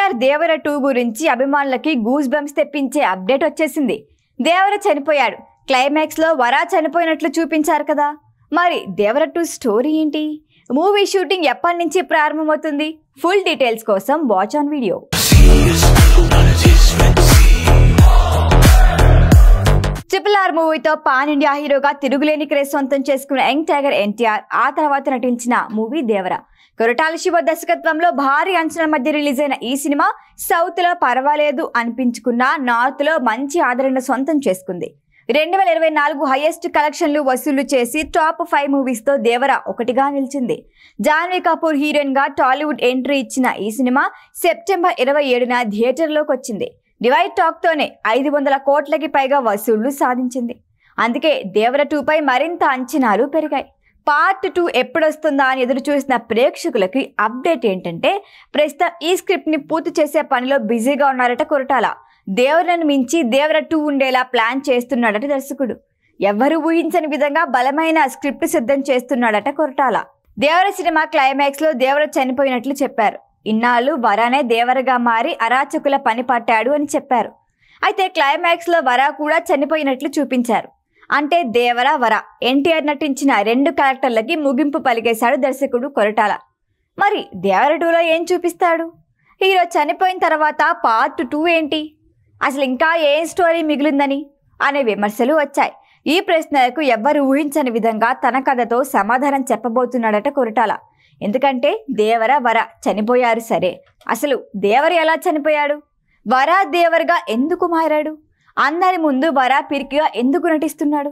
ఎన్టీఆర్ దేవర 2 గురించి అభిమానులకి goose bumps తెప్పించే అప్డేట్ వచ్చేసింది. దేవర చనిపోయాడు. క్లైమాక్స్ లో వరా చనిపోయినట్లు చూపించారు కదా. మరి దేవర 2 స్టోరీ ఏంటి? మూవీ షూటింగ్ ఎప్పటి నుంచి ప్రారంభమవుతుంది? ఫుల్ డీటెయిల్స్ కోసం వాచ్ ఆన్ వీడియో. RRR మూవీతో పాన్ ఇండియా హీరోగా తిరుగులేని క్రేజ్ సొంతం చేసుకున్న యంగ్ టైగర్ ఎన్టీఆర్ ఆ తర్వాత నటించిన మూవీ దేవర. కొరటాల శివ దర్శకత్వంలో భారీ అంచనాల మధ్య రిలీజ్ అయిన ఈ సినిమా సౌత్ లో పర్వాలేదు అనిపించుకున్న నార్త్ లో మంచి ఆదరణ సొంతం చేసుకుంది. 2024 హైయెస్ట్ కలెక్షన్లు వసూలు చేసి టాప్ 5 మూవీస్ తో దేవర ఒకటిగా నిలిచింది. జాన్వీ కపూర్ హీరోయిన్ గా టాలీవుడ్ ఎంట్రీ ఇచ్చిన ఈ సినిమా సెప్టెంబర్ 27న థియేటర్లోకి వచ్చింది. డివైడ్ టాక్ తోనే 500 కోట్లకి పైగా వసూళ్లు సాధించింది. అందుకే దేవర 2 పై మరింత అంచనాలు పెరిగాయి. పార్ట్ 2 ఎప్పుడొస్తుందా అని ఎదురు చూసిన ప్రేక్షకులకి అప్డేట్ ఏంటంటే, ప్రస్తుతం ఈ స్క్రిప్ట్ ని పూర్తి చేసే పనిలో బిజీగా ఉన్నారట కొరటాల. దేవరను మించి దేవర 2 ఉండేలా ప్లాన్ చేస్తున్నాడట దర్శకుడు. ఎవరు ఊహించని విధంగా బలమైన స్క్రిప్ట్ సిద్ధం చేస్తున్నాడట కొరటాల. దేవర సినిమా క్లైమాక్స్ లో దేవర చనిపోయినట్లు చెప్పారు. ఇన్నాళ్ళు వరానే దేవరగా మారి అరాచకుల పని పట్టాడు అని చెప్పారు. అయితే క్లైమాక్స్ లో వరా కూడా చనిపోయినట్లు చూపించారు. అంటే దేవర వర ఎన్టీఆర్ నటించిన 2 క్యారెక్టర్లకి ముగింపు పలికేశాడు దర్శకుడు కొరటాల. మరి దేవర 2లో ఏం చూపిస్తాడు? హీరో చనిపోయిన తర్వాత పార్ట్ 2 ఏంటి? అసలు ఇంకా ఏం స్టోరీ మిగిలిందని అనే విమర్శలు వచ్చాయి. ఈ ప్రశ్నలకు ఎవ్వరు ఊహించని విధంగా తన కథతో సమాధానం చెప్పబోతున్నాడట కొరటాల. ఎందుకంటే దేవర వర చనిపోయారు సరే, అసలు దేవర ఎలా చనిపోయాడు? వరా దేవరగా ఎందుకు మారాడు? అందరి ముందు వరా పిరికిగా ఎందుకు నటిస్తున్నాడు?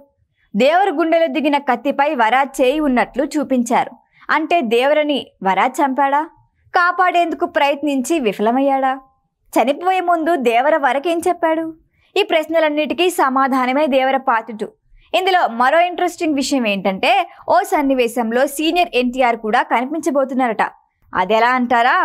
దేవర గుండెలో దిగిన కత్తిపై వరా చేయి ఉన్నట్లు చూపించారు. అంటే దేవరని వరా చంపాడా? కాపాడేందుకు ప్రయత్నించి విఫలమయ్యాడా? చనిపోయే ముందు దేవర వరకేం చెప్పాడు? ఈ ప్రశ్నలన్నిటికీ సమాధానమే దేవర పార్ట్ 2. ఇందులో మరో ఇంట్రెస్టింగ్ విషయం ఏంటంటే, ఓ సన్నివేశంలో సీనియర్ ఎన్టీఆర్ కూడా కనిపించబోతున్నారట. అదెలా అంటారా?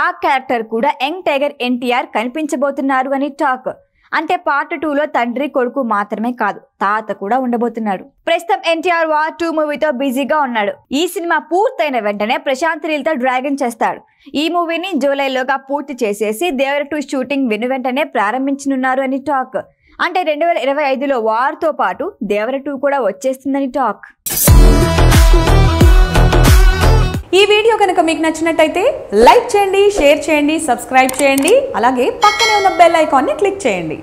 ఆ క్యారెక్టర్ కూడా యంగ్ టైగర్ ఎన్టీఆర్ కనిపించబోతున్నారు అని టాక్. అంటే పార్ట్ 2లో తండ్రి కొడుకు మాత్రమే కాదు, తాత కూడా ఉండబోతున్నాడు. ప్రస్తుతం ఎన్టీఆర్ వార్ 2 మూవీతో బిజీగా ఉన్నాడు. ఈ సినిమా పూర్తయిన వెంటనే ప్రశాంత్ నీల్తో డ్రాగన్ చేస్తాడు. ఈ మూవీని జూలైలోగా పూర్తి చేసేసి దేవర 2 షూటింగ్ వెంటనే ప్రారంభించనున్నారు అని టాక్. అంటే 2025లో వార్తో పాటు దేవర 2 కూడా వచ్చేస్తుందని టాక్. ఈ వీడియో కనుక మీకు నచ్చినట్టయితే లైక్ చేయండి, షేర్ చేయండి, సబ్స్క్రైబ్ చేయండి. అలాగే పక్కనే ఉన్న బెల్ ఐకాన్ని క్లిక్ చేయండి.